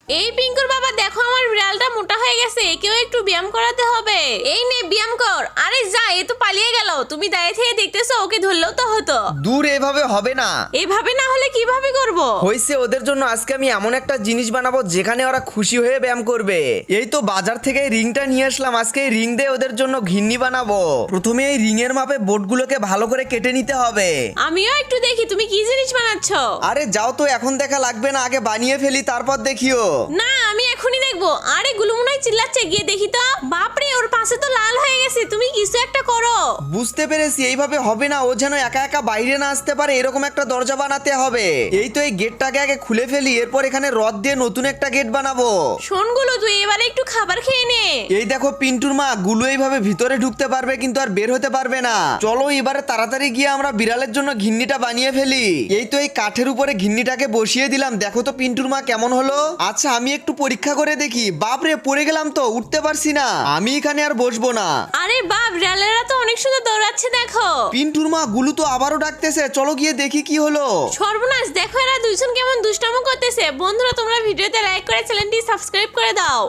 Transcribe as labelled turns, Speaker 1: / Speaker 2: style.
Speaker 1: এই পিঙ্কুর বাবা দেখো আমার বিড়ালটা মোটা হয়ে গেছে, কেউ একটু ব্যায়াম করাতে হবে। এই নে ব্যায়াম কর। আরে যা, এ তো পালিয়ে গেল। তুমি দাঁড়িয়ে থেকে দেখতেছো, ওকে ধরলেও তো হতো।
Speaker 2: দূর, এভাবে হবে না।
Speaker 1: এভাবে না হলে কিভাবে করব?
Speaker 2: হয়েছে, ওদের জন্য আজকে আমি এমন একটা জিনিস বানাবো যেখানে ওরা খুশি হয়ে ব্যায়াম করবে। এই তো বাজার থেকে এই রিংটা নিয়ে আসলাম, আজকে এই রিং দিয়ে ওদের জন্য ঘিন্নি বানাবো। প্রথমে এই রিং এর মাপে বোর্ডগুলোকে ভালো করে কেটে নিতে হবে।
Speaker 1: আমিও একটু দেখি তুমি কি জিনিস বানাচ্ছ।
Speaker 2: আরে যাও তো, এখন দেখা লাগবে না, আগে বানিয়ে ফেলি তারপর দেখিও।
Speaker 1: না, আমি এখনই দেখবো। আরে গুলুমুনাই চিল্লাচ্ছে, গিয়ে দেখি তো। বাপরে, ওর পাশে তো লাল হয়ে গেছে। তুমি কিছু একটা করো।
Speaker 2: বুঝতে পেরেছি, এইভাবে হবে না। ও যেন একা একা বাইরে না আসতে পারে এরকম একটা দরজা বানাতে হবে। এই তো এই গেটটাকে আগে খুলে ফেলি, এরপর এখানে রড দিয়ে নতুন একটা গেট বানাবো।
Speaker 1: শোন গুলো, তুই এবারে একটু খাবার খেয়ে নে।
Speaker 2: এই দেখো পিন্টুর মা, গুলো এইভাবে ভিতরে ঢুকতে পারবে কিন্তু আর বের হতে পারবে না। চলো এবারে তাড়াতাড়ি গিয়ে আমরা বিড়ালের জন্য ঘিন্নিটা বানিয়ে ফেলি। এই তো এই কাঠের উপরে ঘিন্নিটাকে বসিয়ে দিলাম, দেখো তো পিন্টুর মা কেমন হলো। আচ্ছা আমি একটু পরীক্ষা করে দেখি। বাপরে, পড়ে গেলাম তো, উঠতে পারছি না। আমি এখানে আর বসবো না।
Speaker 1: আরে বাপ, বিড়ালেরা তো অনেক সুন্দর দৌড়াচ্ছে দেখো।
Speaker 2: পিন্টুর মা, গুলু তো আবারও ডাকতেছে, চলো গিয়ে দেখি কি হলো।
Speaker 1: সর্বনাশ, দেখো এরা দুইজন কেমন দুষ্টামো করতেছে। বন্ধুরা, তোমরা ভিডিওতে লাইক করে চ্যানেলটি সাবস্ক্রাইব করে দাও।